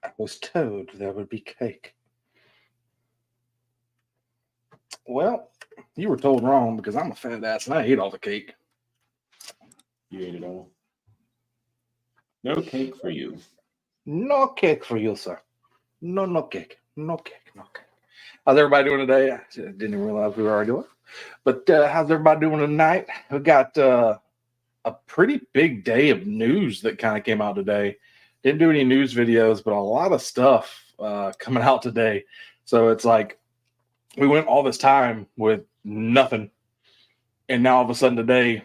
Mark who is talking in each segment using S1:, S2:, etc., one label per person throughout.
S1: I was told there would be cake. Well, you were told wrong because I'm a fat ass and I ate all the cake.
S2: You ate it all. No cake for you.
S1: No cake for you, sir. No cake. No cake. No cake. How's everybody doing today? I didn't even realize we were already doing. But how's everybody doing tonight? We got a pretty big day of news that kind of came out today. Didn't do any news videos, but a lot of stuff coming out today. So it's like we went all this time with nothing. And now all of a sudden today,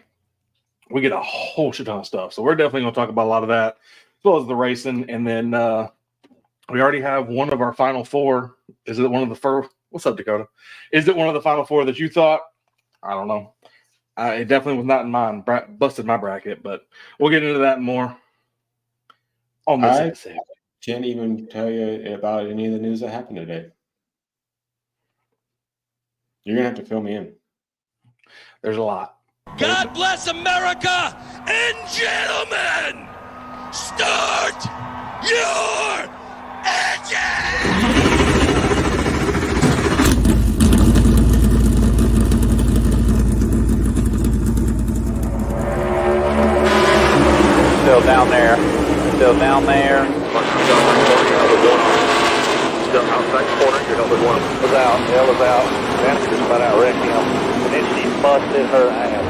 S1: we get a whole shit ton of stuff. So we're definitely going to talk about a lot of that, as well as the racing. And then we already have one of our final four. Is it one of the first? What's up, Dakota? Is it one of the final four that you thought? I don't know. It definitely was not in mine. Busted my bracket, but we'll get into that more on this episode.
S2: Can't even tell you about any of the news that happened today. You're going to have to fill me in.
S1: There's a lot.
S3: God bless America, and gentlemen, start your engine!
S4: Still down there. Still down there.
S5: Still outside corner, you're number one.
S4: Was out. Hell was out. Vanessa just about outwrecked him. And then she busted her ass.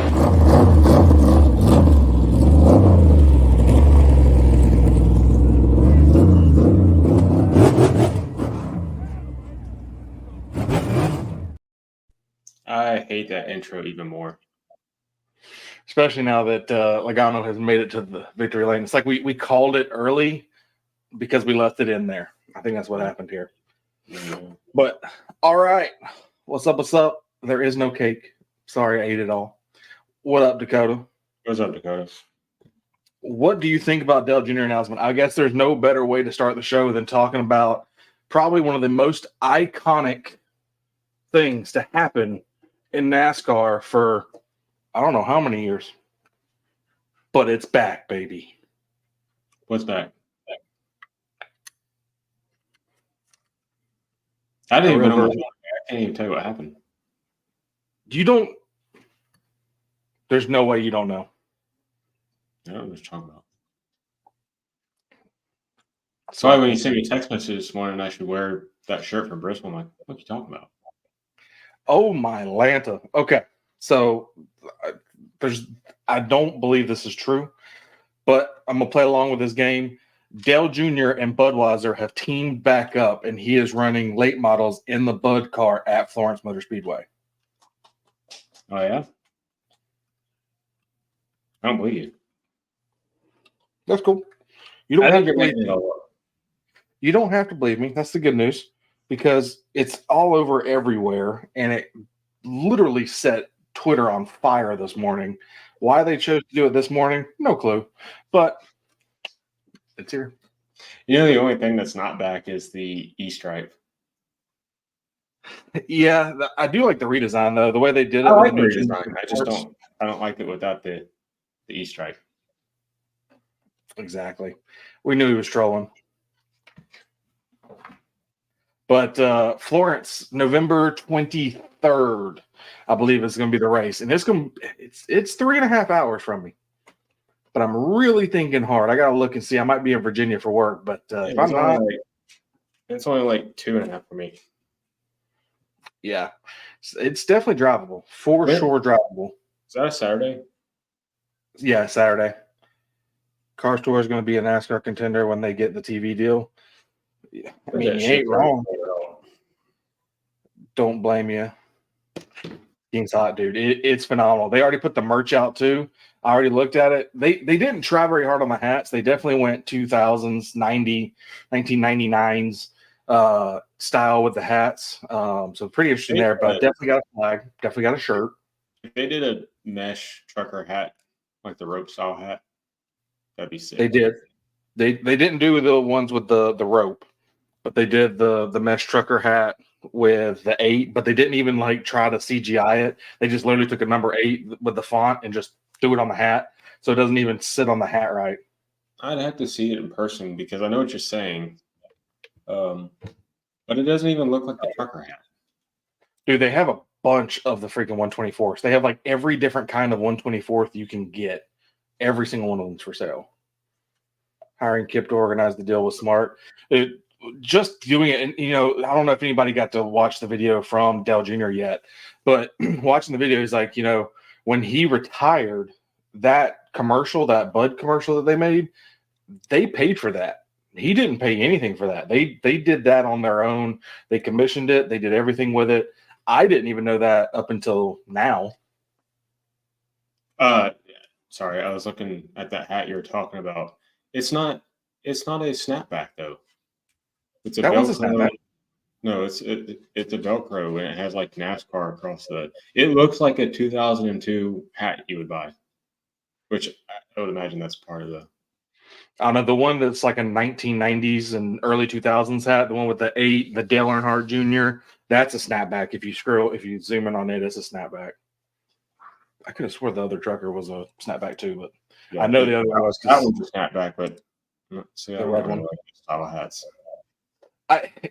S2: I hate that intro even more.
S1: Especially now that Logano has made it to the victory lane. It's like we called it early because we left it in there. I think that's what happened here.
S2: Mm-hmm.
S1: But, all right. What's up, what's up? There is no cake. Sorry, I ate it all. What up, Dakota?
S2: What's up, Dakota?
S1: What do you think about Dale Jr. announcement? I guess there's no better way to start the show than talking about probably one of the most iconic things to happen in NASCAR for I don't know how many years, but it's back, baby.
S2: What's back? I didn't even know. I can't even tell you what happened.
S1: You don't. There's no way you don't know.
S2: I don't know what you're talking about. So when you sent me a text message this morning, I should wear that shirt from Bristol. I'm like, what are you talking about?
S1: Oh my Lanta. Okay. So I don't believe this is true, but I'm going to play along with this game. Dale Jr. and Budweiser have teamed back up, and he is running late models in the Bud car at Florence Motor Speedway.
S2: Oh, yeah? I don't believe you.
S1: That's cool. You don't have to believe me. You don't have to believe me. That's the good news, because it's all over everywhere, and it literally set Twitter on fire this morning. Why they chose to do it this morning, no clue. But it's here.
S2: You know, the only thing that's not back is the E-stripe.
S1: Yeah, I do like the redesign, though. The way they did it.
S2: I like the redesign. I don't like it without the E-stripe.
S1: Exactly. We knew he was trolling. But Florence, November 23rd, I believe is going to be the race, and it's 3.5 hours from me. But I'm really thinking hard. I got to look and see. I might be in Virginia for work, but if I'm not,
S2: it's only like 2.5 for me.
S1: Yeah, it's definitely drivable. For sure, drivable.
S2: Is that a Saturday?
S1: Yeah, Saturday. Car Store is going to be a NASCAR contender when they get the TV deal. I mean, you ain't wrong. Don't blame you. King's hot, dude. It's phenomenal. They already put the merch out too. I already looked at it. They didn't try very hard on the hats. They definitely went 2000s, 1999s style with the hats. So pretty interesting there. But definitely got a flag. Definitely got a shirt.
S2: If they did a mesh trucker hat, like the rope style hat, that'd be sick.
S1: They did. They didn't do the ones with the rope, but they did the mesh trucker hat with the 8, but they didn't even like try to CGI it. They just literally took a number 8 with the font and just threw it on the hat, so it doesn't even sit on the hat right.
S2: I'd have to see it in person because I know what you're saying, But it doesn't even look like the trucker hat.
S1: Dude, they have a bunch of the freaking 124s. They have like every different kind of 124th you can get. Every single one of them's for sale. Hiring Kip to organize the deal was smart. Just doing it, and I don't know if anybody got to watch the video from Dale Jr. yet, but watching the video, he's like, when he retired, that commercial, that Bud commercial that they made, they paid for that. He didn't pay anything for that. They did that on their own. They commissioned it. They did everything with it. I didn't even know that up until now.
S2: Sorry, I was looking at that hat you were talking about. It's not a snapback though. It's a
S1: That was a
S2: Velcro.
S1: snapback.
S2: No, it's a Velcro and it has like NASCAR across the. It looks like a 2002 hat you would buy, which I would imagine that's part of the.
S1: I don't know, the one that's like a 1990s and early 2000s hat, the one with the Dale Earnhardt Jr. That's a snapback. If you zoom in on it, it's a snapback. I could have swore the other trucker was a snapback too, but
S2: Yeah,
S1: I know the other one was.
S2: That one's a snapback, but see,
S1: The red one.
S2: like style hats.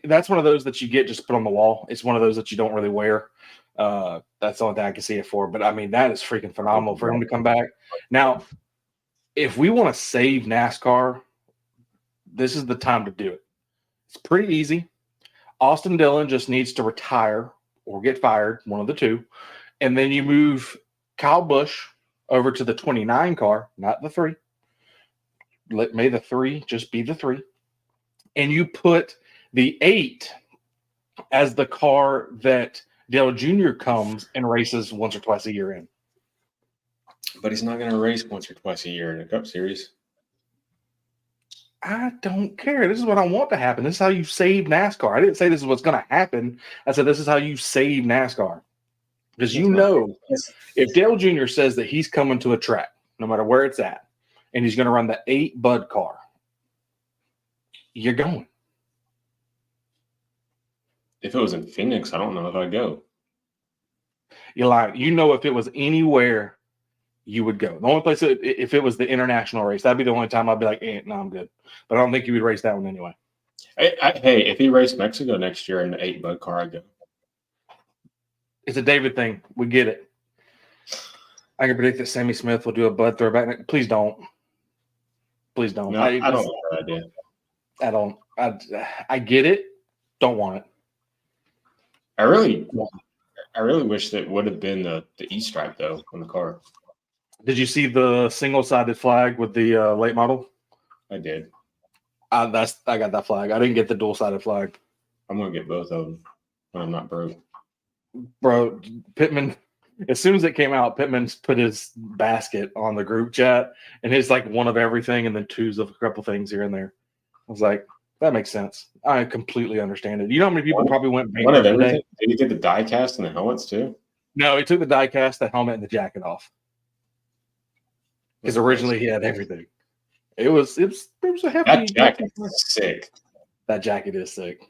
S1: That's one of those that you get just put on the wall. It's one of those that you don't really wear. That's the only thing I can see it for. But I mean, that is freaking phenomenal for him to come back. Now, if we want to save NASCAR, this is the time to do it. It's pretty easy. Austin Dillon just needs to retire or get fired, one of the two. And then you move Kyle Busch over to the 29 car, not the 3. May the 3 just be the 3. And you put the 8 as the car that Dale Jr. comes and races once or twice a year in.
S2: But he's not going to race once or twice a year in a Cup Series.
S1: I don't care. This is what I want to happen. This is how you save NASCAR. I didn't say this is what's going to happen. I said this is how you save NASCAR. Because if Dale Jr. says that he's coming to a track, no matter where it's at, and he's going to run the 8 Bud car, you're going.
S2: If it was in Phoenix, I don't know if I'd go.
S1: You're lying. If it was anywhere, you would go. The only place, if it was the international race, that'd be the only time I'd be like, no, I'm good. But I don't think you would race that one anyway.
S2: Hey, if he raced Mexico next year in the 8 Bud car, I'd go.
S1: It's a David thing. We get it. I can predict that Sammy Smith will do a Bud throwback. Please don't. Please don't.
S2: No, I don't like that idea.
S1: I don't. I get it. Don't want it.
S2: I really wish that would have been the E stripe though on the car.
S1: Did you see the single-sided flag with the late model?
S2: I did.
S1: I got that flag. I didn't get the dual-sided flag.
S2: I'm gonna get both of them when I'm not broke.
S1: Bro, Pittman. As soon as it came out, Pittman's put his basket on the group chat, and it's like one of everything, and then 2s of a couple things here and there. I was like, that makes sense. I completely understand it. You know how many people probably went
S2: One of
S1: today?
S2: Did he get the die cast and the helmets too?
S1: No, he took the die cast, the helmet, and the jacket off. Because originally he had everything. It was a hefty.
S2: That jacket is sick.
S1: That jacket is sick.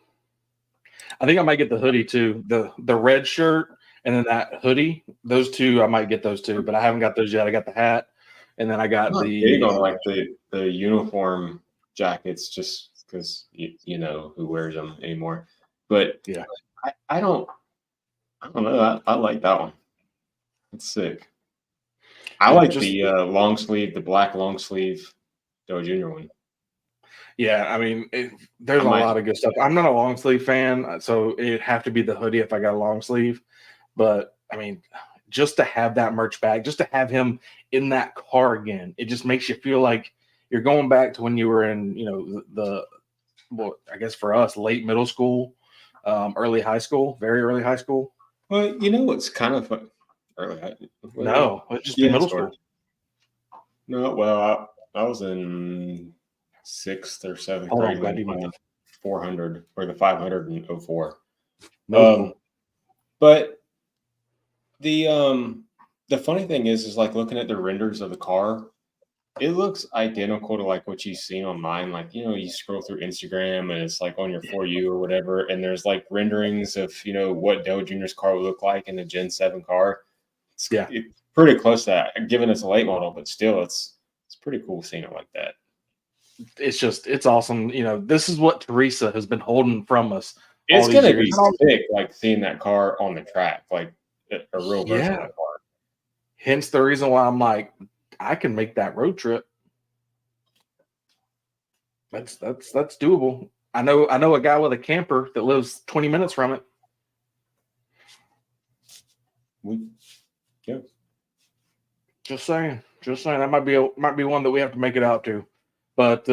S1: I think I might get the hoodie too. The red shirt and then that hoodie. Those two, I might get those two, but I haven't got those yet. I got the hat, and then I got
S2: big on like the uniform jackets, just because you know who wears them anymore. But
S1: yeah,
S2: I don't know. I like that one. It's sick. I like the long sleeve, the black long sleeve Dale Jr. one.
S1: Yeah, I mean, there's a lot of good stuff. I'm not a long sleeve fan, so it'd have to be the hoodie if I got a long sleeve. But I mean, just to have that merch bag, just to have him in that car again, it just makes you feel like you're going back to when you were in, I guess for us, late middle school, early high school, very early high school.
S2: Well, you know what's kind of fun? Early high.
S1: No, it's just middle school.
S2: No, well, I was in 6th or 7th grade when the 400 or the 500 in 04. But the funny thing is like looking at the renders of the car, it looks identical to like what you've seen online. Like, you scroll through Instagram and it's like on your For You or whatever, and there's like renderings of, what Dale Jr.'s car would look like in a Gen 7 car. It's pretty close to that, given it's a late model, but still it's pretty cool seeing it like that.
S1: it's awesome. You know, this is what Teresa has been holding from us all
S2: It's
S1: these
S2: gonna
S1: years.
S2: be sick, like seeing that car on the track, like a real version of
S1: Yeah.
S2: that car.
S1: Hence the reason why I'm like, I can make that road trip. That's doable. I know a guy with a camper that lives 20 minutes from it.
S2: Yeah.
S1: Just saying. That might be one that we have to make it out to. But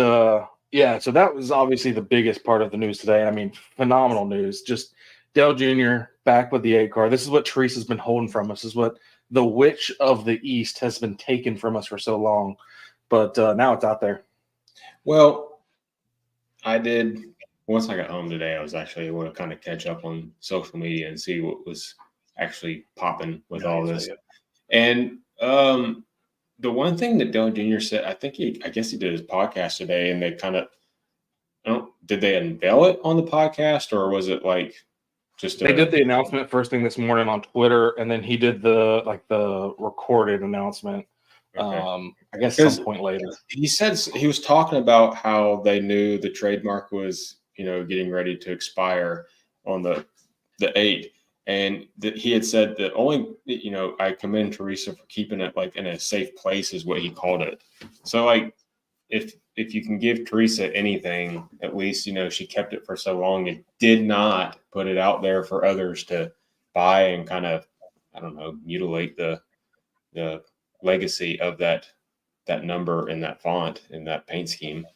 S1: yeah, so that was obviously the biggest part of the news today. I mean, phenomenal news. Just Dale Jr. back with the 8 car. This is what Teresa's been holding from us. This is what the witch of the East has been taken from us for so long. But now it's out there.
S2: Well, I did. Once I got home today, I was actually able to kind of catch up on social media and see what was actually popping with all this. And the one thing that Dale Jr. said, I guess he did his podcast today, and they kind of, did they unveil it on the podcast, or was it like just
S1: They did the announcement first thing this morning on Twitter, and then he did the recorded announcement.
S2: Okay.
S1: I guess some point later.
S2: He said he was talking about how they knew the trademark was, getting ready to expire on the 8, and that he had said that only, I commend Teresa for keeping it like in a safe place, is what he called it. So like, if you can give Teresa anything, at least, she kept it for so long and did not put it out there for others to buy and kind of, I don't know, mutilate the legacy of that number and that font and that paint scheme.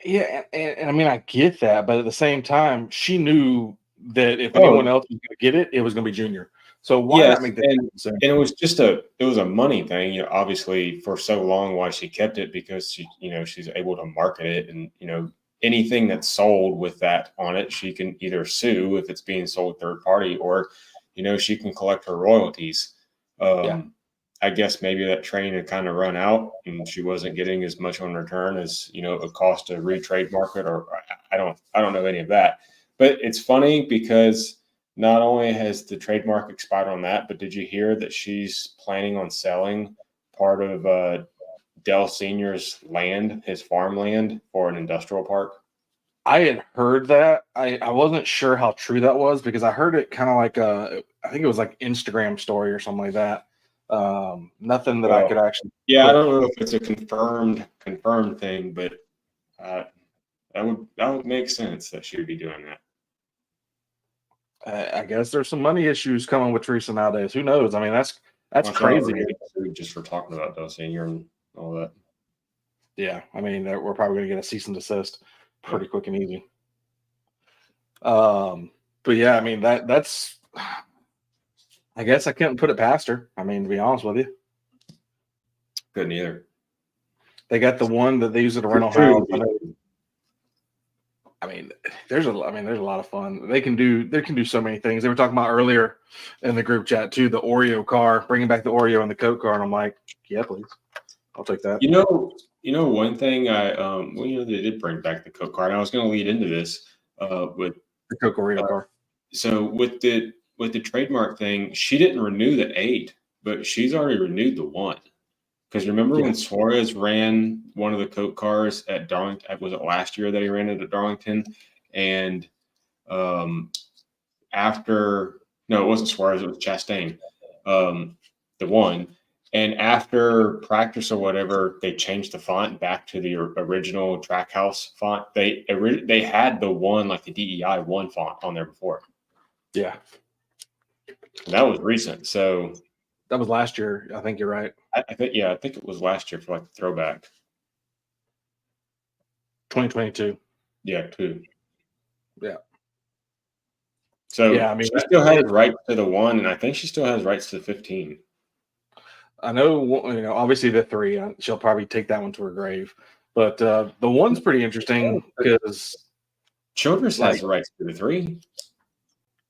S1: Yeah, and I mean, I get that, but at the same time, she knew that if anyone else was going to get it, it was going to be Junior. So why not make that?
S2: And it was just it was a money thing, obviously for so long why she kept it, because she's able to market it, and anything that's sold with that on it, she can either sue if it's being sold third party, or she can collect her royalties. I guess maybe that train had kind of run out and she wasn't getting as much on return as, it would cost to re-trademark it, or I don't know any of that. But it's funny because not only has the trademark expired on that, but did you hear that she's planning on selling part of Dell Sr.'s land, his farmland, for an industrial park?
S1: I had heard that. I wasn't sure how true that was, because I heard it kind of like I think it was like Instagram story or something like that. Nothing that I could actually.
S2: Yeah, I don't know if it's a confirmed thing, but that would make sense that she would be doing
S1: that. I guess there's some money issues coming with Teresa nowadays. Who knows? I mean, that's crazy.
S2: Just for talking about Del Senior and all that.
S1: Yeah, I mean, we're probably going to get a cease and desist pretty quick and easy. But yeah, I mean, that's. I guess I couldn't put it past her. I mean, to be honest with you.
S2: Couldn't either.
S1: They got the one that they use at a rental house. I mean, there's a lot of fun. They can do so many things. They were talking about earlier in the group chat too, the Oreo car, bringing back the Oreo and the Coke car, and I'm like, yeah, please, I'll take that.
S2: One thing they did bring back the Coke car, and I was going to lead into this with
S1: the Coke Oreo car.
S2: So with the trademark thing, she didn't renew the 8, but she's already renewed the 1. Because remember when Suarez ran one of the Coke cars at Darlington? Was it last year that he ran it at Darlington? And no, it wasn't Suarez. It was Chastain, the 1. And after practice or whatever, they changed the font back to the original Trackhouse font. They had the 1, like the DEI 1 font on there before.
S1: Yeah.
S2: And that was recent. So
S1: that was last year. I think you're right.
S2: I think it was last year for like the throwback.
S1: 2022.
S2: Yeah, 2.
S1: Yeah.
S2: So yeah, I mean, she still has rights to the 1, and I think she still has rights to the 15.
S1: I know, obviously the 3. She'll probably take that one to her grave. But the 1's pretty interesting because
S2: Childress has rights to the 3.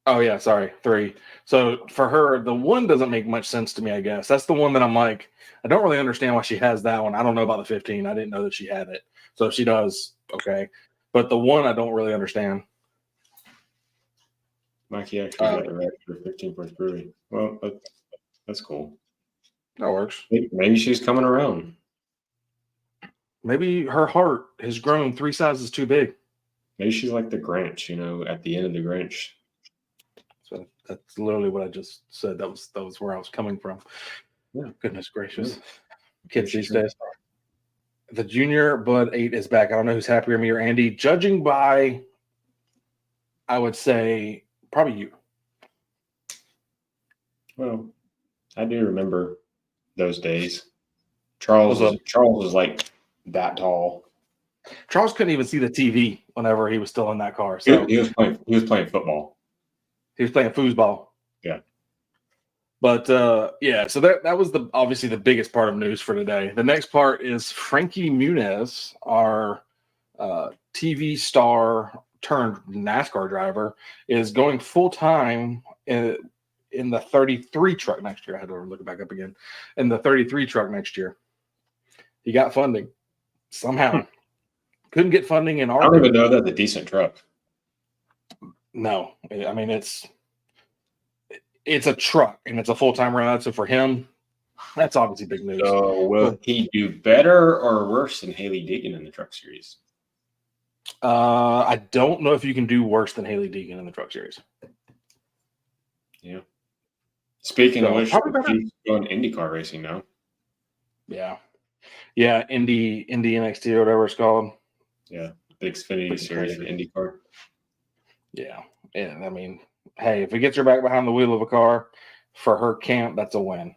S1: Oh yeah, sorry, 3. So for her, the 1 doesn't make much sense to me. I guess that's the one that I'm like, I don't really understand why she has that one. I don't know about the 15. I didn't know that she had it. So if she does, okay. But the 1, I don't really understand.
S2: Mikey actually got the right for 15 points brewery. Well, that's cool.
S1: That works.
S2: Maybe she's coming around.
S1: Maybe her heart has grown 3 sizes too big.
S2: Maybe she's like the Grinch, at the end of the Grinch.
S1: So that's literally what I just said. That was where I was coming from.
S2: Yeah.
S1: Goodness gracious.
S2: Yeah.
S1: Kids these days. The Junior Bud 8 is back. I don't know who's happier, me or Andy. Judging by, I would say, probably you.
S2: Well, I do remember those days. Charles was like that tall.
S1: Charles couldn't even see the TV whenever he was still in that car. So
S2: He was playing football.
S1: he was playing foosball.
S2: Yeah.
S1: But yeah, so that was obviously the biggest part of news for today. The next part is Frankie Muniz, our TV star turned NASCAR driver, is going full time in the 33 truck next year. I had to look it back up again. In the 33 truck next year. He got funding somehow. Couldn't get funding in our.
S2: I don't even know that's a decent truck.
S1: No, I mean it's a truck and it's a full-time ride. So for him, that's obviously big news.
S2: So will he do better or worse than Haley Deegan in the Truck Series?
S1: I don't know if you can do worse than Haley Deegan in the Truck Series.
S2: Yeah. Speaking of which,
S1: probably
S2: he's going IndyCar racing now.
S1: Yeah, Indy NXT or whatever it's called.
S2: Yeah, the Xfinity Series for IndyCar.
S1: Yeah, and I mean, hey, if it gets her back behind the wheel of a car for her camp, that's a win.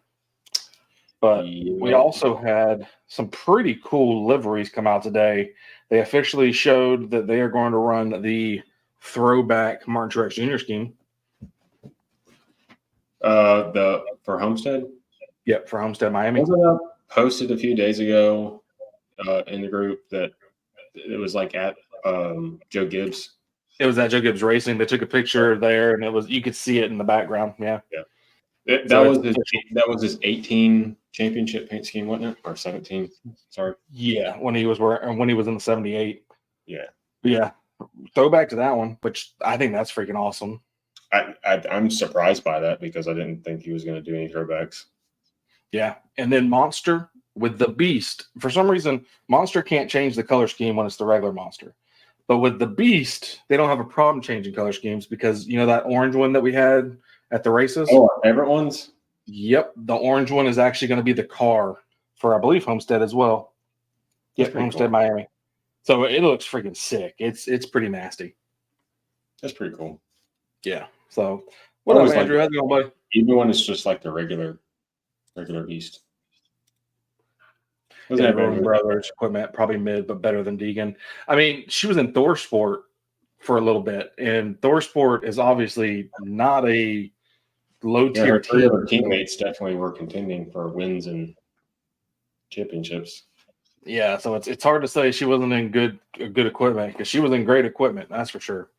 S1: But we also had some pretty cool liveries come out today. They officially showed that they are going to run the throwback Martin Truex Jr. scheme.
S2: For Homestead?
S1: Yep, for Homestead, Miami.
S2: Wasn't that posted a few days ago in the group that it was like at Joe Gibbs?
S1: It was at Joe Gibbs Racing. They took a picture there, and you could see it in the background. Yeah.
S2: That was his 18 championship paint scheme, wasn't it? Or 17? Sorry.
S1: Yeah, when he was in the 78.
S2: Yeah.
S1: Yeah. Throwback to that one, which I think that's freaking awesome.
S2: I'm surprised by that because I didn't think he was going to do any throwbacks.
S1: Yeah. And then Monster with the Beast. For some reason, Monster can't change the color scheme when it's the regular Monster. But with the Beast, they don't have a problem changing color schemes because, that orange one that we had at the races?
S2: Oh, our favorite ones?
S1: Yep. The orange one is actually going to be the car for, I believe, Homestead as well. Yep, Homestead, cool. Miami. So it looks freaking sick. It's pretty nasty.
S2: That's pretty cool.
S1: Yeah. So what up, Andrew? How's it going, buddy?
S2: Even one is just like the regular Beast.
S1: Everyone Brothers equipment, probably mid, but better than Deegan. I mean, she was in Thor Sport for a little bit, and Thor Sport is obviously not a low-tier team.
S2: Her teammates definitely were contending for wins and championships.
S1: Yeah, so it's hard to say she wasn't in good equipment because she was in great equipment, that's for sure.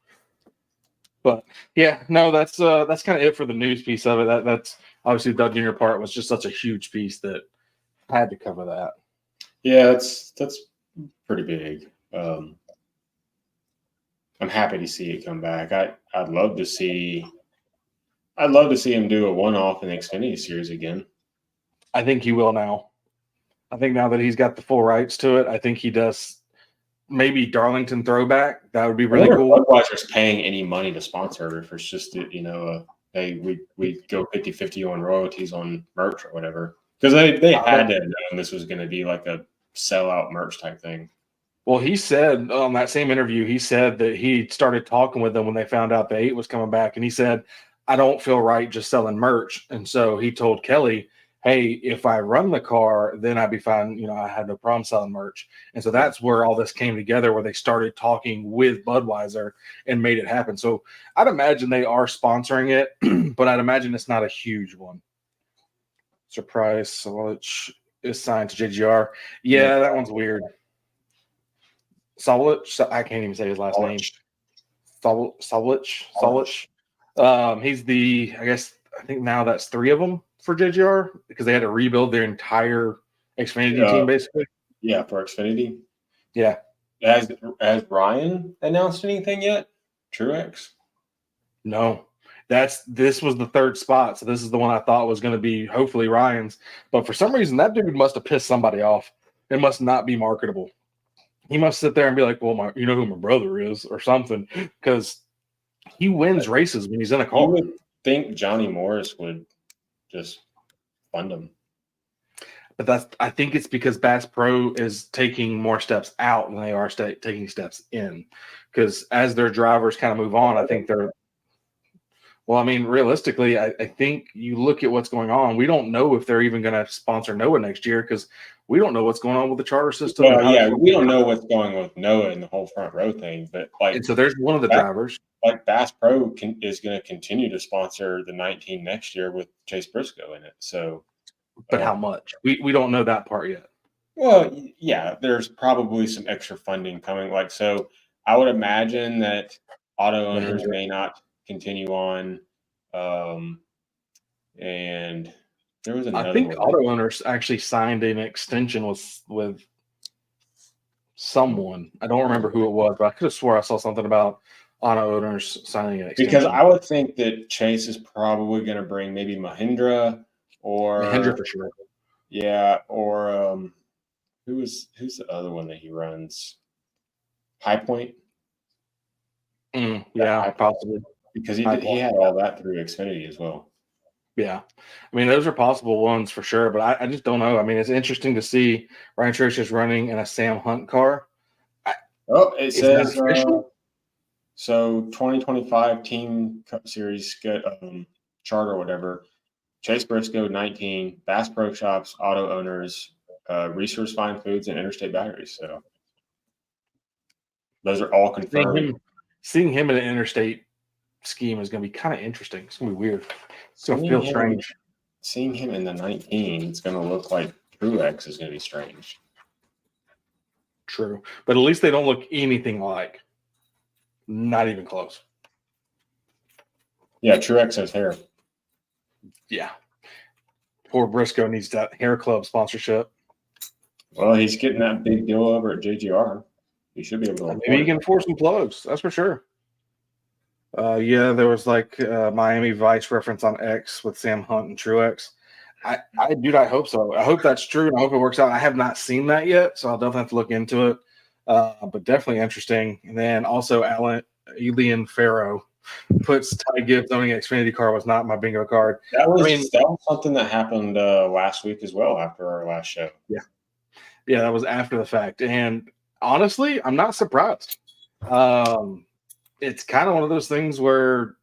S1: But yeah, no, that's kind of it for the news piece of it. That's obviously the Doug Jr. part was just such a huge piece that I had to cover that.
S2: Yeah, that's pretty big. I'm happy to see it come back. I'd love to see him do a one-off in the Xfinity Series again.
S1: I think he will now. I think now that he's got the full rights to it, I think he does. Maybe Darlington throwback. That would be really cool.
S2: Budweiser's paying any money to sponsor if it's just hey, we go 50-50 on royalties on merch or whatever. Because they had to have known this was going to be like a sellout merch type thing.
S1: Well, he said on that same interview, he said that he started talking with them when they found out the 8 was coming back. And he said, I don't feel right just selling merch. And so he told Kelly, hey, if I run the car, then I'd be fine. I had no problem selling merch. And so that's where all this came together, where they started talking with Budweiser and made it happen. So I'd imagine they are sponsoring it, but I'd imagine it's not a huge one. Surprise Solich is signed to JGR. Yeah, that one's weird. Solich, I can't even say his last name. Solich. He's I think now that's 3 of them for JGR because they had to rebuild their entire Xfinity team basically.
S2: Yeah, for Xfinity.
S1: Yeah.
S2: Has Ryan announced anything yet? Truex?
S1: No. This was the 3rd spot, so this is the one I thought was going to be hopefully Ryan's. But for some reason, that dude must have pissed somebody off. It must not be marketable he must sit there and be like, well, you know who my brother is or something, because he wins races when he's in a
S2: You
S1: car.
S2: would think Johnny Morris would just fund him.
S1: But I think it's because Bass Pro is taking more steps out than they are taking steps in. Because as their drivers kind of move on, I think they're. Well, I mean, realistically, I think you look at what's going on. We don't know if they're even going to sponsor Noah next year because we don't know what's going on with the charter system.
S2: Well, yeah, we don't know what's going on with Noah and the whole front row thing, but
S1: And so there's one of the drivers.
S2: Like Bass Pro is going to continue to sponsor the 19 next year with Chase Briscoe in it. So,
S1: but how much? We don't know that part yet.
S2: Well, yeah, there's probably some extra funding coming. Like, so I would imagine that auto owners may not continue on. And there was another
S1: I think
S2: one.
S1: auto owners actually signed an extension with someone. I don't remember who it was, but I could have swore I saw something about auto owners signing an extension.
S2: Because I would think that Chase is probably going to bring maybe Mahindra or
S1: Mahindra for sure.
S2: Yeah, or who's the other one that he runs? High Point.
S1: Yeah, possibly.
S2: Because he had all that through Xfinity as well.
S1: Yeah. I mean, those are possible ones for sure, but I just don't know. I mean, it's interesting to see Ryan Church is running in a Sam Hunt car.
S2: It says so 2025 Team Cup Series chart or whatever. Chase Briscoe, 19, Bass Pro Shops, auto owners, Resource Fine Foods, and Interstate Batteries. So those are all confirmed.
S1: Seeing him in an interstate scheme is going to be kind of interesting. It's going to be weird. It's going to feel strange.
S2: Seeing him in the 19, it's going to look like Truex is going to be strange.
S1: True. But at least they don't look anything like. Not even close.
S2: Yeah, Truex has hair.
S1: Yeah. Poor Briscoe needs that hair club sponsorship.
S2: Well, he's getting that big deal over at JGR. He should be able to.
S1: Maybe he can afford some plugs. That's for sure. Yeah, there was like Miami Vice reference on X with Sam Hunt and Truex. I hope so. I hope that's true, and I hope it works out. I have not seen that yet, so I'll definitely have to look into it. But definitely interesting. And then also Elian Farrow puts Ty Gibbs owning an Xfinity car was not my bingo card.
S2: That was something that happened last week as well after our last show.
S1: Yeah, that was after the fact. And honestly, I'm not surprised. It's kind of one of those things where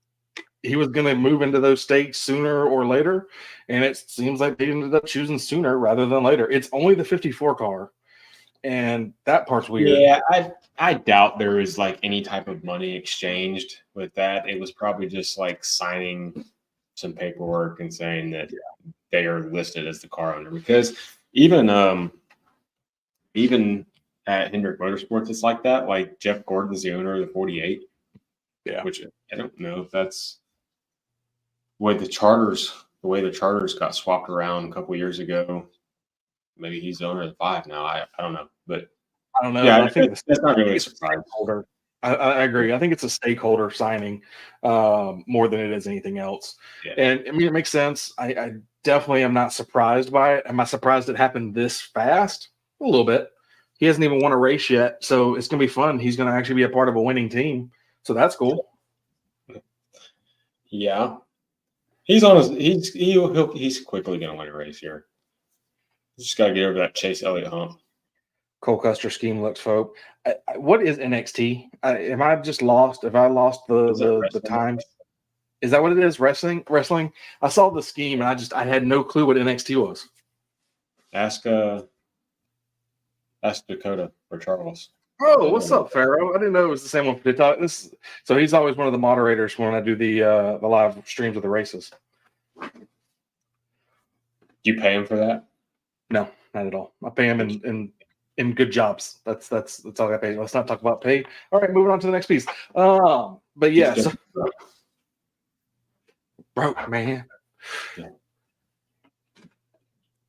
S1: he was going to move into those states sooner or later, and it seems like they ended up choosing sooner rather than later. It's only the 54 car, and that part's weird.
S2: Yeah, I doubt there was like any type of money exchanged with that. It was probably just like signing some paperwork and saying that they are listed as the car owner. Because even at Hendrick Motorsports, it's like that. Like Jeff Gordon's the owner of the 48.
S1: Yeah,
S2: which I don't know if that's the way the charters got swapped around a couple years ago. Maybe he's the owner of the 5 now. I don't know, but
S1: I don't know.
S2: Yeah,
S1: I think
S2: that's not really a surprise.
S1: I agree. I think it's a stakeholder signing more than it is anything else.
S2: Yeah.
S1: And I mean, it makes sense. I definitely am not surprised by it. Am I surprised it happened this fast? A little bit. He hasn't even won a race yet, so it's going to be fun. He's going to actually be a part of a winning team. So that's cool.
S2: Yeah, he's quickly going to win a race here. Just got to get over that Chase Elliott hump.
S1: Cole Custer scheme looks folk. What is NXT? Am I just lost? Have I lost the times? Is that what it is? Wrestling? I saw the scheme and I had no clue what NXT was.
S2: Ask Dakota or Charles.
S1: Oh, what's up, Pharaoh? I didn't know it was the same one for TikTok. So he's always one of the moderators when I do the live streams of the races.
S2: Do you pay him for that?
S1: No, not at all. I pay him in good jobs. That's all I pay. Let's not talk about pay. All right, moving on to the next piece. But yeah, broke man.
S2: Yeah.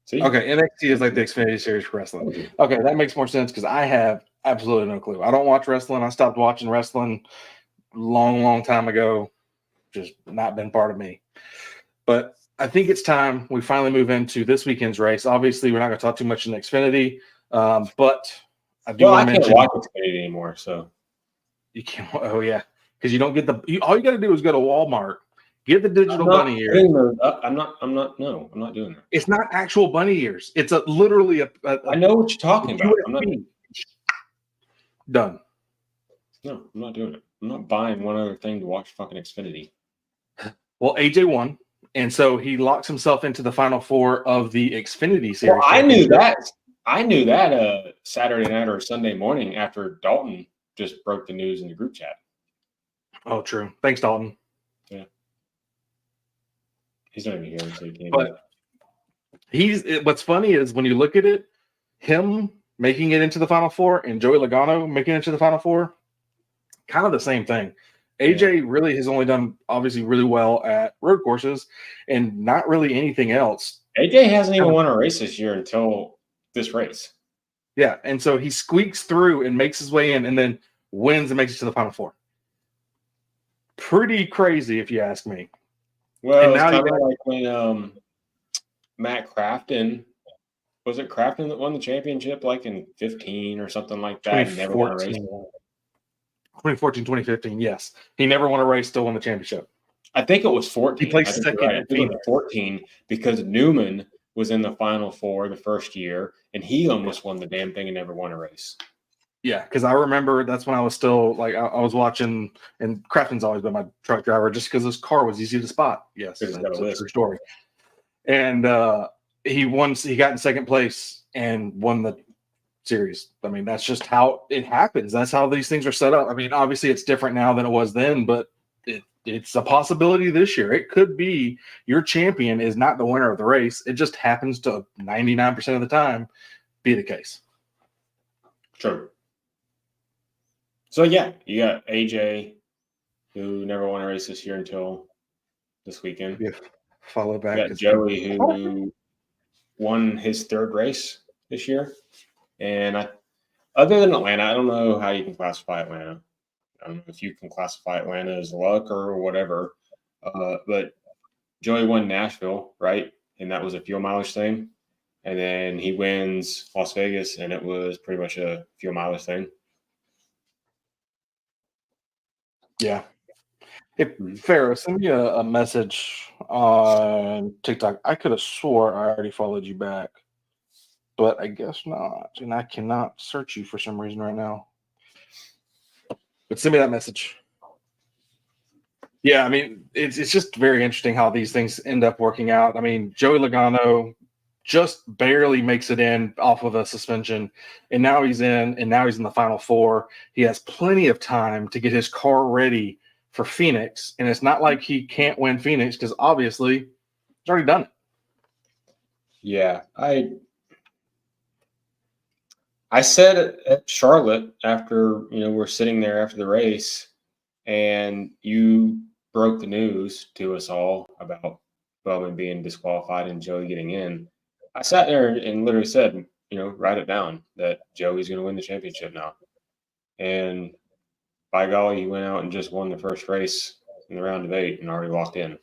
S2: See?
S1: Okay, NXT is like the Xfinity Series for wrestling. Okay, that makes more sense because I have absolutely no clue. I don't watch wrestling. I stopped watching wrestling long time ago. Just not been part of me. But I think it's time we finally move into this weekend's race. Obviously, we're not going to talk too much in Xfinity, but I do
S2: Well,
S1: want
S2: I
S1: to
S2: can't
S1: mention
S2: watch Xfinity anymore, so
S1: you can't. Oh yeah, because you don't get all you got to do is go to Walmart, get the
S2: I'm
S1: digital
S2: not
S1: bunny ears.
S2: putting those up. I'm not. No, I'm not doing that.
S1: It's not actual bunny ears. It's literally a
S2: I know what you're talking about. I'm not.
S1: USB. Done.
S2: No, I'm not doing it. I'm not buying one other thing to watch fucking Xfinity.
S1: Well, AJ won, and so he locks himself into the final four of the Xfinity Series.
S2: Well, I knew
S1: Championship.
S2: that. I knew that Saturday night or Sunday morning after Dalton just broke the news in the group chat.
S1: Oh, true. Thanks, Dalton.
S2: Yeah. He's not even here, so he can't.
S1: But what's funny is when you look at it, him making it into the final four and Joey Logano making it into the final four, kind of the same thing. AJ really has only done obviously really well at road courses and not really anything else.
S2: AJ hasn't even won a race this year until this race.
S1: Yeah, and so he squeaks through and makes his way in and then wins and makes it to the final four. Pretty crazy, if you ask me.
S2: Well, it's kind of like when Matt Crafton, was it Crafton that won the championship like in 15 or something like that and never won a race?
S1: 2014, 2015, yes. He never won a race, still won the championship.
S2: I think it was 14.
S1: He placed second.
S2: Right. I think it was 14 because Newman was in the final four the first year, and he almost won the damn thing and never won a race.
S1: Yeah, because I remember that's when I was still like I was watching, and Crafton's always been my truck driver just because his car was easy to spot. Yes, that's a true story. And he won. He got in second place and won the series. I mean, that's just how it happens. That's how these things are set up. I mean, obviously it's different now than it was then, but it's a possibility this year. It could be your champion is not the winner of the race. It just happens to 99% of the time be the case.
S2: True. So, yeah, you got AJ, who never won a race this year until this weekend.
S1: Yeah, follow back.
S2: You got Joey, who won his third race this year. And other than Atlanta, I don't know how you can classify Atlanta. I don't know if you can classify Atlanta as luck or whatever. But Joey won Nashville, right? And that was a fuel mileage thing. And then he wins Las Vegas, and it was pretty much a fuel mileage thing.
S1: Yeah. Hey, Farrah, send me a message on TikTok. I could have swore I already followed you back, but I guess not. And I cannot search you for some reason right now. But send me that message. Yeah, I mean, it's just very interesting how these things end up working out. I mean, Joey Logano just barely makes it in off of a suspension, and now he's in the final four. He has plenty of time to get his car ready for Phoenix, and it's not like he can't win Phoenix because obviously he's already done it.
S2: Yeah, I said at Charlotte after we're sitting there after the race, and you broke the news to us all about Bowman being disqualified and Joey getting in. I sat there and literally said, write it down that Joey's going to win the championship now. And by golly, he went out and just won the first race in the round of 8 and already locked in.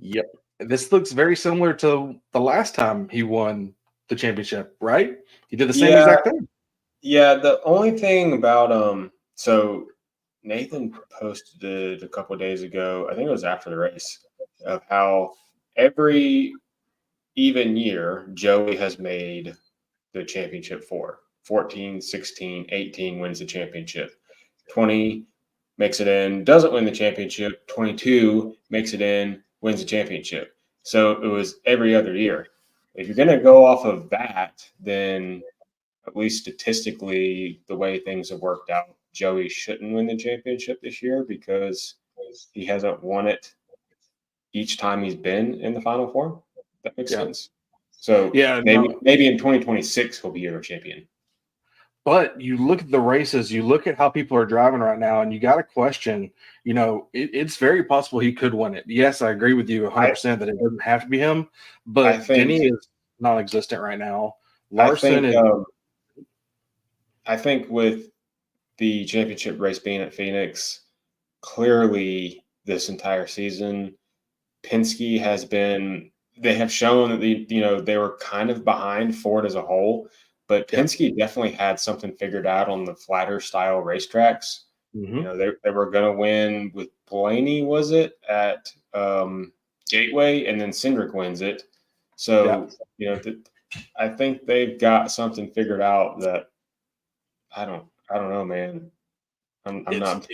S1: Yep. This looks very similar to the last time he won the championship, right? He did the same exact thing.
S2: Yeah, the only thing about so Nathan posted it a couple of days ago, I think it was after the race, of how every even year Joey has made the championship for 14, 16, 18 wins the championship. 20 makes it in, doesn't win the championship. 22 makes it in, wins the championship. So it was every other year. If you're going to go off of that, then at least statistically, the way things have worked out, Joey shouldn't win the championship this year because he hasn't won it each time he's been in the Final Four. That makes sense. So maybe in 2026 he'll be your champion.
S1: But you look at the races, you look at how people are driving right now, and you got to question, it's very possible he could win it. Yes, I agree with you 100% that it doesn't have to be him, but Denny is non-existent right now. Larson
S2: I think with the championship race being at Phoenix, clearly this entire season, Penske has been – they have shown that they were kind of behind Ford as a whole, But Penske definitely had something figured out on the flatter style racetracks. You know, they were going to win with Blaney, was it, at Gateway, and then Cindric wins it. So, you know, I think they've got something figured out that I don't know, man. I'm not.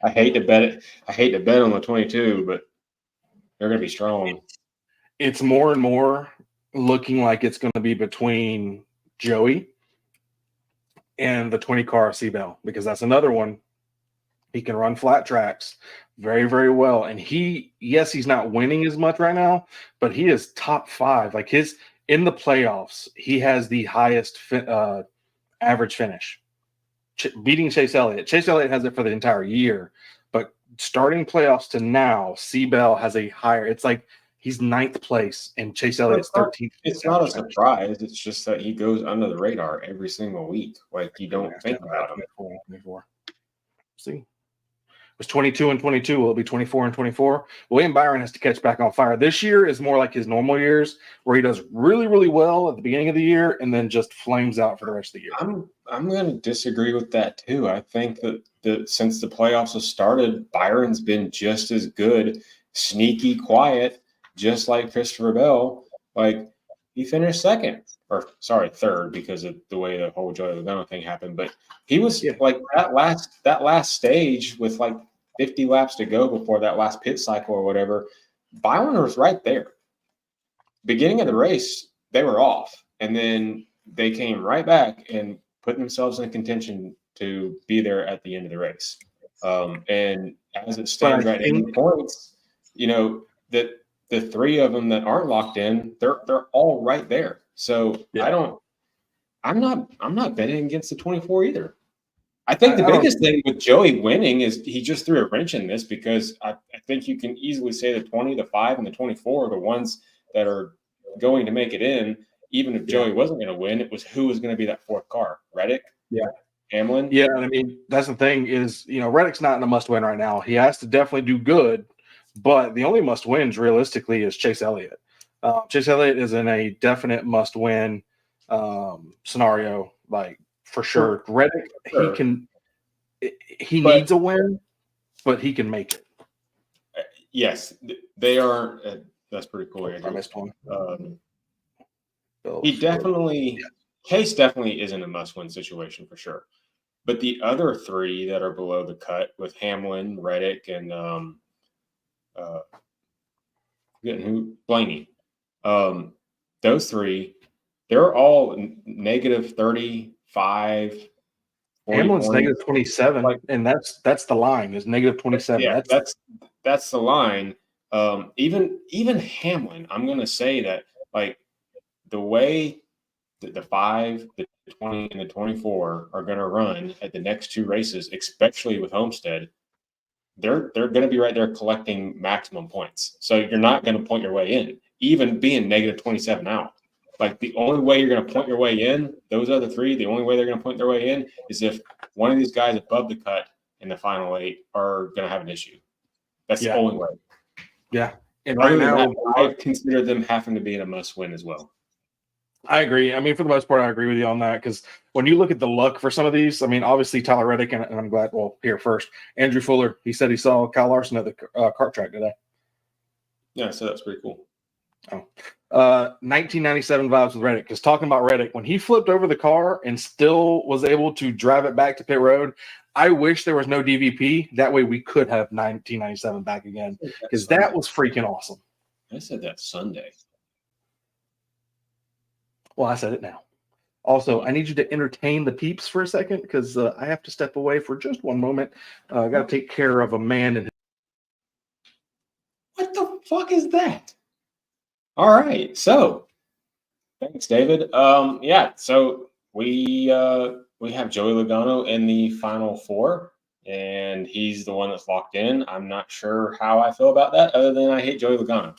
S2: I hate to bet it. I hate to bet on the 22, but they're going to be strong.
S1: It's more and more looking like it's going to be between Joey and the 20 car Seabell, because that's another one. He can run flat tracks very, very well. And he's not winning as much right now, but he is top 5. Like in the playoffs, he has the highest average finish, beating Chase Elliott. Chase Elliott has it for the entire year, but starting playoffs to now, Seabell has a higher. It's like he's 9th place and Chase Elliott's 13th.
S2: It's not a surprise. It's just that he goes under the radar every single week. Like you don't think about him.
S1: 24. See, it was 22 and 22. Will it be 24 and 24? William Byron has to catch back on fire. This year is more like his normal years, where he does really, really well at the beginning of the year and then just flames out for the rest of the year.
S2: I'm going to disagree with that too. I think that since the playoffs have started, Byron's been just as good, sneaky, quiet, just like Christopher Bell. Like he finished third because of the way the whole Joey Logano thing happened. But he was like that last stage with like 50 laps to go before that last pit cycle or whatever. Byron was right there. Beginning of the race, they were off, and then they came right back and put themselves in contention to be there at the end of the race. And as it stands right now, points, you know, that the 3 of them that aren't locked in, they're all right there. So I'm not betting against the 24 either. I think the biggest thing with Joey winning is he just threw a wrench in this, because I think you can easily say the 20, the 5, and the 24 are the ones that are going to make it in. Even if Joey wasn't going to win, it was who was going to be that 4th car, Reddick, Hamlin.
S1: Yeah, I mean, that's the thing is, you know, Reddick's not in a must-win right now. He has to definitely do good, but the only must-wins realistically is Chase Elliott. Chase Elliott is in a definite must-win scenario, like for sure. Reddick, he needs a win, but he can make it.
S2: Yes, they are. That's pretty cool.
S1: I missed one.
S2: Case definitely isn't a must-win situation for sure. But the other 3 that are below the cut with Hamlin, Reddick, and Blaney, those 3, they're all negative 35.
S1: Hamlin's negative 27, and that's the line is negative 27.
S2: Yeah, that's the line. Even Hamlin, I'm going to say that like the way that the 5, the 20, and the 24 are going to run at the next 2 races, especially with Homestead, they're going to be right there collecting maximum points. So you're not going to point your way in, even being negative 27 out. Like the only way you're going to point your way in, those other 3, the only way they're going to point their way in is if one of these guys above the cut in the final 8 are going to have an issue. That's the only way.
S1: Yeah. And right now,
S2: I consider them having to be in a must-win as well.
S1: I agree. I mean, for the most part, I agree with you on that, because when you look at the luck for some of these, I mean, obviously Tyler Reddick, and I'm glad, here first, Andrew Fuller, he said he saw Kyle Larson at the kart track today.
S2: Yeah, so that's pretty cool.
S1: 1997 vibes with Reddick, because talking about Reddick, when he flipped over the car and still was able to drive it back to pit road, I wish there was no DVP. That way we could have 1997 back again, because that was freaking awesome.
S2: I said that Sunday.
S1: Well, I said it now. Also, I need you to entertain the peeps for a second, because I have to step away for just one moment. I got to take care of a man. And
S2: what the fuck is that? All right, so thanks, David. So we have Joey Logano in the final 4, and he's the one that's locked in. I'm not sure how I feel about that, other than I hate Joey Logano.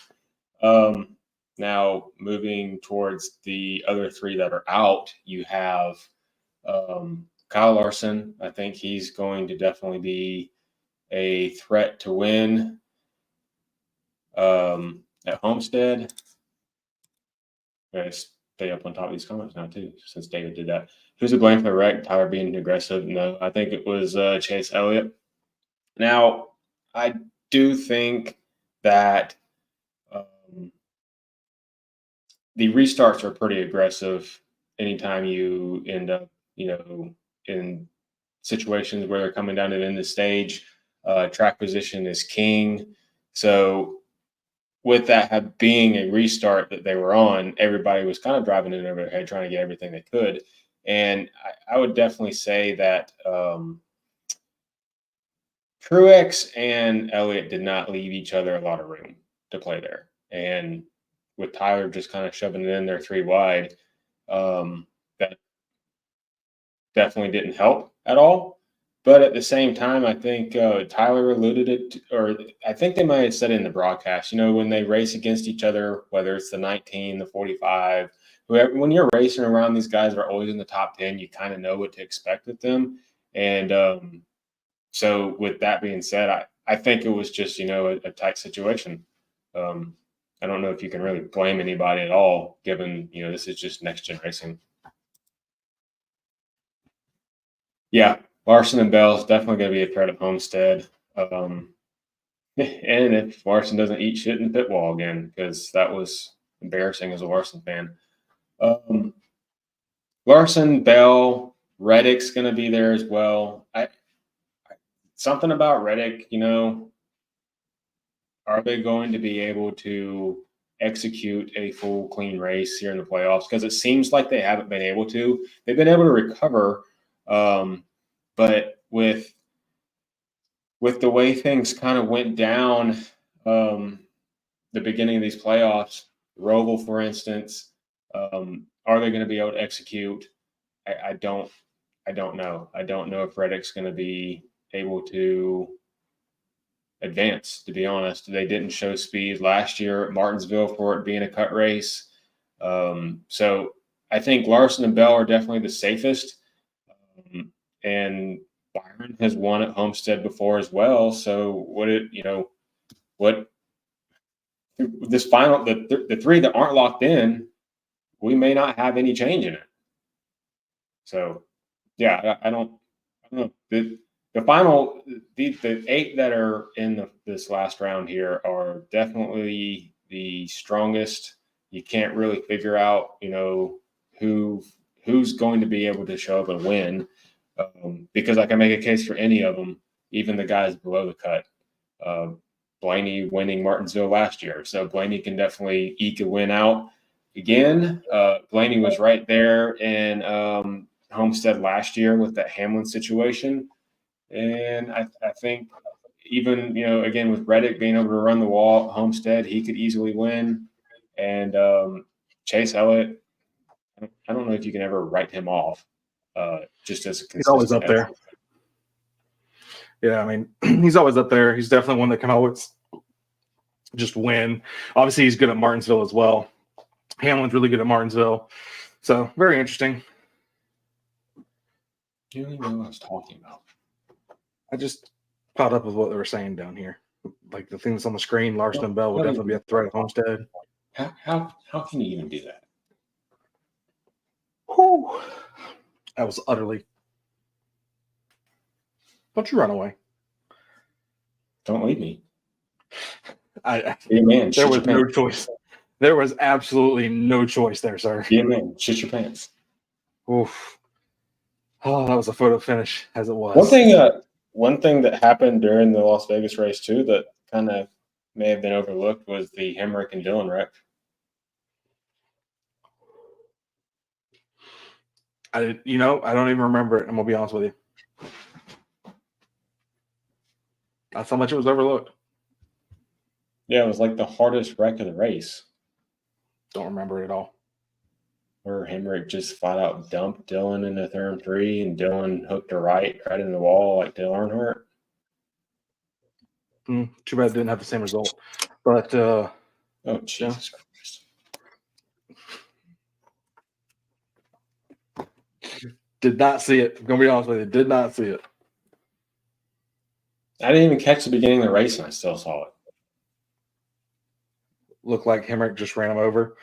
S2: Now, moving towards the other 3 that are out, you have Kyle Larson. I think he's going to definitely be a threat to win at Homestead. stay up on top of these comments now too, since David did that. Who's to blame for the wreck? Tyler being aggressive? No, I think it was Chase Elliott. Now, I do think that the restarts are pretty aggressive anytime you end up, in situations where they're coming down to the end of the stage. Track position is king. So with that being a restart that they were on, everybody was kind of driving it over their head, trying to get everything they could. And I would definitely say that Truex and Elliott did not leave each other a lot of room to play there. And with Tyler just kind of shoving it in there 3 wide, that definitely didn't help at all. But at the same time, I think Tyler alluded it, or I think they might have said it in the broadcast, when they race against each other, whether it's the 19, the 45, whoever, when you're racing around these guys that are always in the top 10, you kind of know what to expect with them. And so with that being said, I think it was just, a tight situation. I don't know if you can really blame anybody at all, given, this is just next gen racing. Yeah, Larson and Bell is definitely going to be a threat at Homestead. And if Larson doesn't eat shit in the pit wall again, because that was embarrassing as a Larson fan. Larson, Bell, Reddick's going to be there as well. Something about Reddick, are they going to be able to execute a full clean race here in the playoffs? Because it seems like they haven't been able to. They've been able to recover, but with the way things kind of went down the beginning of these playoffs, Roval, for instance, are they going to be able to execute? I don't know. I don't know if Reddick's going to be able to advance, to be honest. They didn't show speed last year at Martinsville for it being a cut race. So I think Larson and Bell are definitely the safest. And Byron has won at Homestead before as well. So this final, the 3 that aren't locked in, we may not have any change in it. So yeah, I don't know. The final, the 8 that are in this last round here are definitely the strongest. You can't really figure out, who's going to be able to show up and win, because I can make a case for any of them, even the guys below the cut. Blaney winning Martinsville last year, so Blaney can definitely eke a win out again. Blaney was right there in Homestead last year with that Hamlin situation. And I think even, again, with Reddick being able to run the wall at Homestead, he could easily win. And Chase Elliott, I don't know if you can ever write him off just as a consistent.
S1: He's always up there. Yeah, I mean, he's always up there. He's definitely one that can always just win. Obviously, he's good at Martinsville as well. Hamlin's really good at Martinsville. So, very interesting.
S2: You don't even know what I was talking about.
S1: I just caught up with what they were saying down here. Like the thing that's on the screen, Larson and Bell will definitely be a threat at Homestead.
S2: How can you even do that?
S1: Whew. That was utterly. Don't you run away.
S2: Don't leave me.
S1: Be a man. There was no
S2: pants.
S1: choice. There was absolutely no choice there, sir.
S2: Be a man. Shit your pants.
S1: Oof. Oh, that was a photo finish as it was.
S2: One thing that happened during the Las Vegas race too that kind of may have been overlooked was the Hemrick and Dillon wreck.
S1: I don't even remember it. I'm gonna be honest with you. That's how much it was overlooked.
S2: Yeah, it was like the hardest wreck of the race.
S1: Don't remember it at all.
S2: Where Hemrick just flat out dumped Dillon into turn 3, and Dillon hooked her right in the wall like Dale Earnhardt.
S1: Too bad it didn't have the same result. But
S2: oh Jesus Christ!
S1: Did not see it. I'm gonna be honest with you. Did not see it.
S2: I didn't even catch the beginning of the race, and I still saw it.
S1: Looked like Hemrick just ran him over.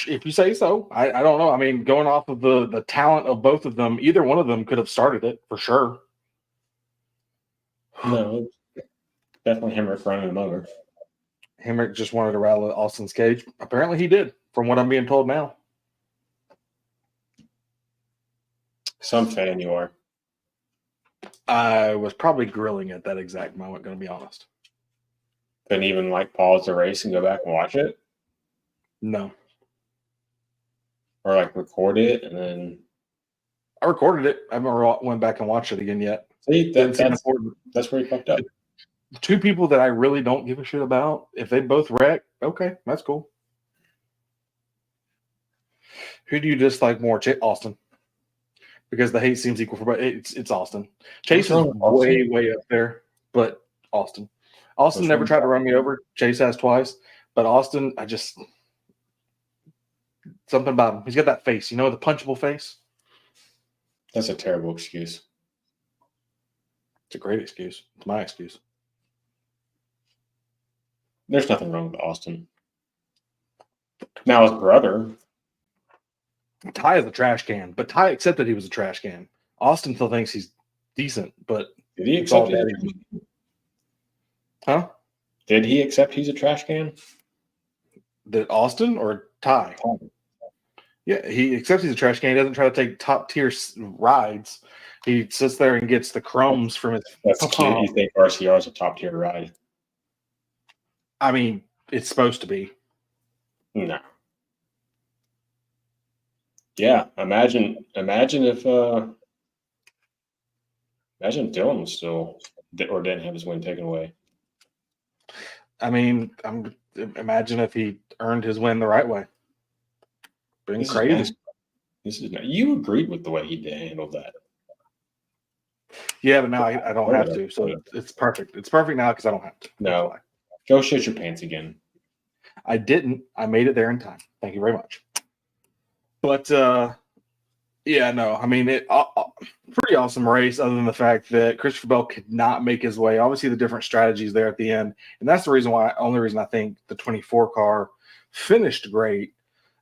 S1: If you say so. I don't know. I mean, going off of the talent of both of them, either one of them could have started it for sure.
S2: No, definitely Hemrick running him over.
S1: Hemrick just wanted to rattle Austin's cage. Apparently he did, from what I'm being told now.
S2: Some fan you are.
S1: I was probably grilling at that exact moment, going to be honest.
S2: Couldn't even like pause the race and go back and watch it,
S1: No.
S2: or like record it and then.
S1: I recorded it. I haven't went back and watched it again yet.
S2: See,
S1: Didn't seem important.
S2: that's where he fucked up.
S1: Two people that I really don't give a shit about, if they both wreck, okay, that's cool. Who do you dislike more? Austin. Because the hate seems equal for both. It's Austin. Chase is way up there, but Austin. Austin never tried to run me over. Chase has twice. But Austin, something about him. He's got that face, the punchable face.
S2: That's a terrible excuse.
S1: It's a great excuse. It's my excuse.
S2: There's nothing wrong with Austin. Now his brother.
S1: Ty is a trash can, but Ty accepted he was a trash can. Austin still thinks he's decent, but
S2: Did he accept it?
S1: Huh?
S2: Did he accept he's a trash can?
S1: Did Austin or Ty? Yeah, he accepts he's a trash can. He doesn't try to take top tier rides. He sits there and gets the crumbs from his.
S2: That's cute. You think RCR is a top tier ride?
S1: I mean, it's supposed to be.
S2: No. Yeah, imagine if imagine Dylan was still or didn't have his win taken away.
S1: I mean, imagine if he earned his win the right way. Been crazy.
S2: This is not, you agreed with the way he handled that.
S1: Yeah, but now I don't have to, so it's perfect. It's perfect now because I don't have to.
S2: No, go shit your pants again.
S1: I didn't. I made it there in time. Thank you very much. But yeah, no. I mean, pretty awesome race. Other than the fact that Christopher Bell could not make his way. Obviously, the different strategies there at the end, and that's the only reason I think the 24 car finished great.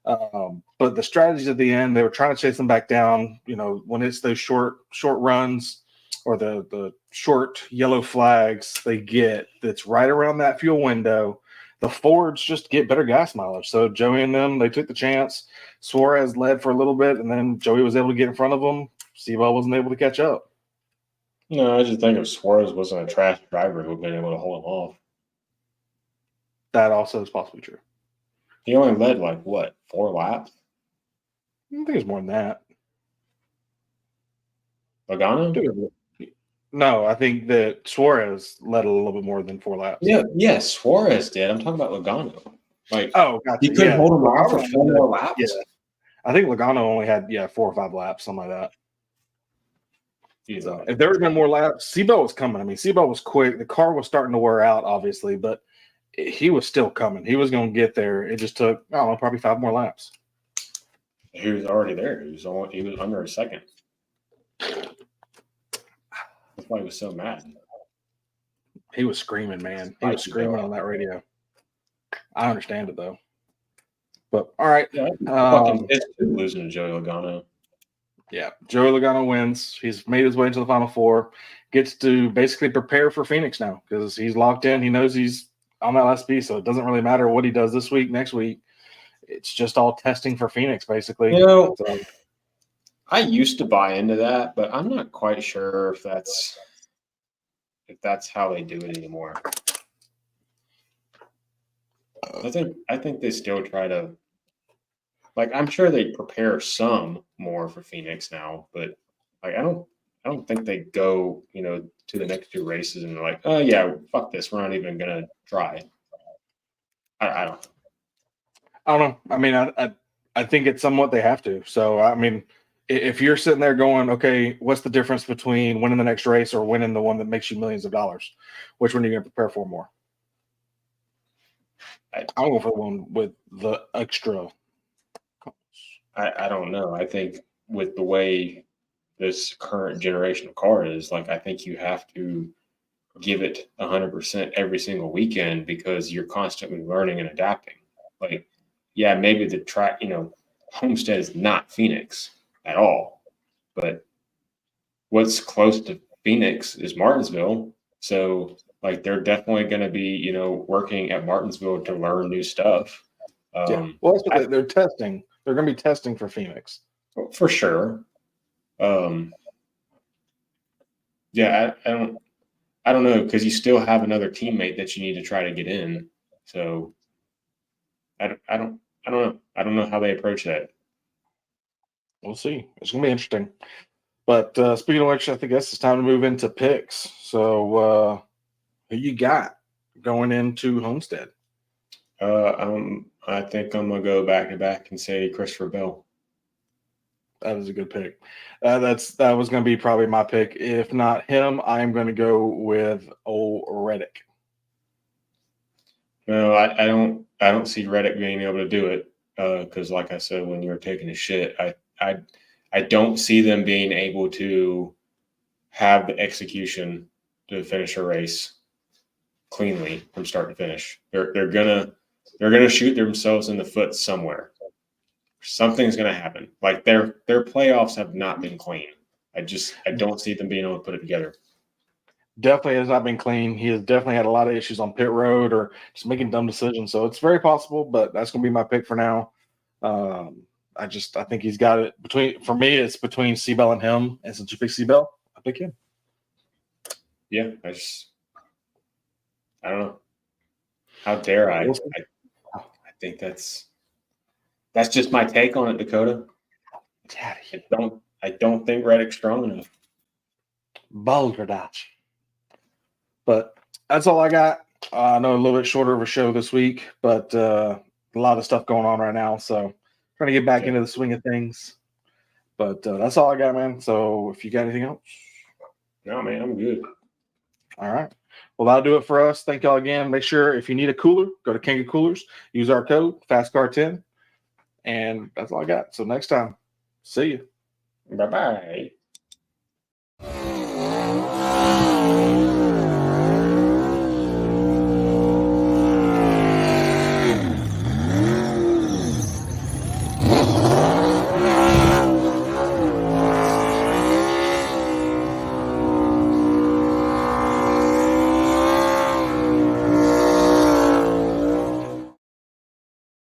S1: But the strategies at the end, they were trying to chase them back down. When it's those short runs or the short yellow flags they get, that's right around that fuel window. The Fords just get better gas mileage. So Joey and them, they took the chance. Suarez led for a little bit, and then Joey was able to get in front of him. Seabell wasn't able to catch up.
S2: No, I just think if Suarez wasn't a trash driver, he would have been able to hold him off.
S1: That also is possibly true.
S2: He only led 4 laps?
S1: I think it's more than that.
S2: Logano?
S1: No, I think that Suarez led a little bit more than 4 laps.
S2: Yeah, Suarez did. I'm talking about Logano.
S1: Gotcha.
S2: He couldn't hold him off for 4 more laps?
S1: Yeah. I think Logano only had 4 or 5 laps, something like that. So if there would have been more laps, Seabell was coming. I mean, Seabell was quick. The car was starting to wear out, obviously, but he was still coming. He was going to get there. It just took, I don't know, probably 5 more laps.
S2: He was already there. He was under a second. That's why he was so mad.
S1: He was screaming, man. He was screaming on that radio. I understand it, though. But, all right.
S2: Yeah, it's losing to Joey Logano. Yeah,
S1: Joey Logano wins. He's made his way into the Final Four. Gets to basically prepare for Phoenix now because he's locked in. He knows he's on that last piece, so it doesn't really matter what he does this week, next week. It's just all testing for Phoenix, basically.
S2: I used to buy into that, but I'm not quite sure if that's how they do it anymore. I think they still try to, I'm sure they prepare some more for Phoenix now, but I don't think they go, to the next 2 races and they're like, oh yeah, fuck this, we're not even gonna try. I don't
S1: know. I mean, I think it's somewhat they have to. So I mean, if you're sitting there going, okay, what's the difference between winning the next race or winning the one that makes you millions of dollars? Which one are you going to prepare for more? I'll go for the one with the extra.
S2: I don't know. I think with the way this current generation of car is, I think you have to give it 100% every single weekend because you're constantly learning and adapting. yeah, maybe the track, Homestead is not Phoenix at all, but what's close to Phoenix is Martinsville. So like they're definitely going to be, working at Martinsville to learn new stuff.
S1: Yeah. Well, that's what they're testing. They're going to be testing for Phoenix.
S2: For sure. Yeah, I don't know, because you still have another teammate that you need to try to get in. So I don't know. I don't know how they approach that.
S1: We'll see. It's going to be interesting. But speaking of which, I think it's time to move into picks. So who you got going into Homestead?
S2: I think I'm gonna go back to back and say Christopher Bell.
S1: That is a good pick. That was going to be probably my pick. If not him, I'm going to go with old Reddick.
S2: No, I don't see Reddick being able to do it because, like I said, when you were taking a shit, I don't see them being able to have the execution to finish a race cleanly from start to finish. They're gonna shoot themselves in the foot somewhere. Something's gonna happen. Like their playoffs have not been clean. I don't see them being able to put it together.
S1: Definitely has not been clean. He has definitely had a lot of issues on pit road or just making dumb decisions. So it's very possible, but that's going to be my pick for now. I think he's got it for me, it's between Seabell and him. And since you pick Seabell, I pick him.
S2: Yeah, I don't know. How dare I? I think that's just my take on it, Dakota. I don't think Reddick's strong enough.
S1: Balderdash. But that's all I got. I know a little bit shorter of a show this week, but a lot of stuff going on right now. So trying to get back into the swing of things. But that's all I got, man. So if you got anything else?
S2: No, man, I'm good.
S1: All right. Well, that'll do it for us. Thank y'all again. Make sure if you need a cooler, go to King of Coolers. Use our code, FASTCAR10. And that's all I got. So next time, see you.
S2: Bye-bye.